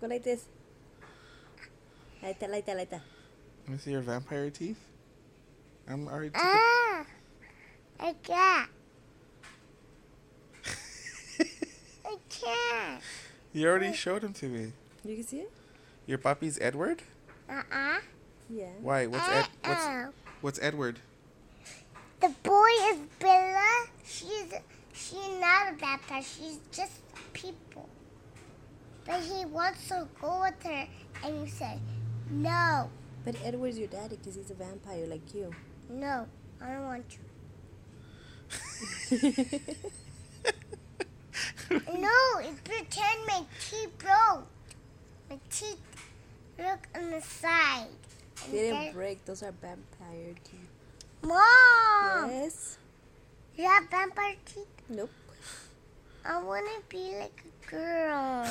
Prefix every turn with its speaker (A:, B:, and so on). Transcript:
A: Go like this. Like that, like that, like that.
B: Let me see your vampire teeth. I'm already.
C: I can't. I can't.
B: You already showed them to me.
A: You can see it?
B: Your puppy's Edward?
A: Yeah.
B: Why? What's Edward?
C: The boy is Bella. She's not a vampire. She's just people. But he wants to go with her, and you say, no,
A: But Edward's your daddy because he's a vampire like you.
C: no, I don't want you. No, it's pretend my teeth broke. My teeth look on the side. And
A: They didn't
C: then-
A: break. Those are vampire teeth.
C: Mom!
A: Yes.
C: You have vampire teeth?
A: Nope.
C: I want to be like a girl.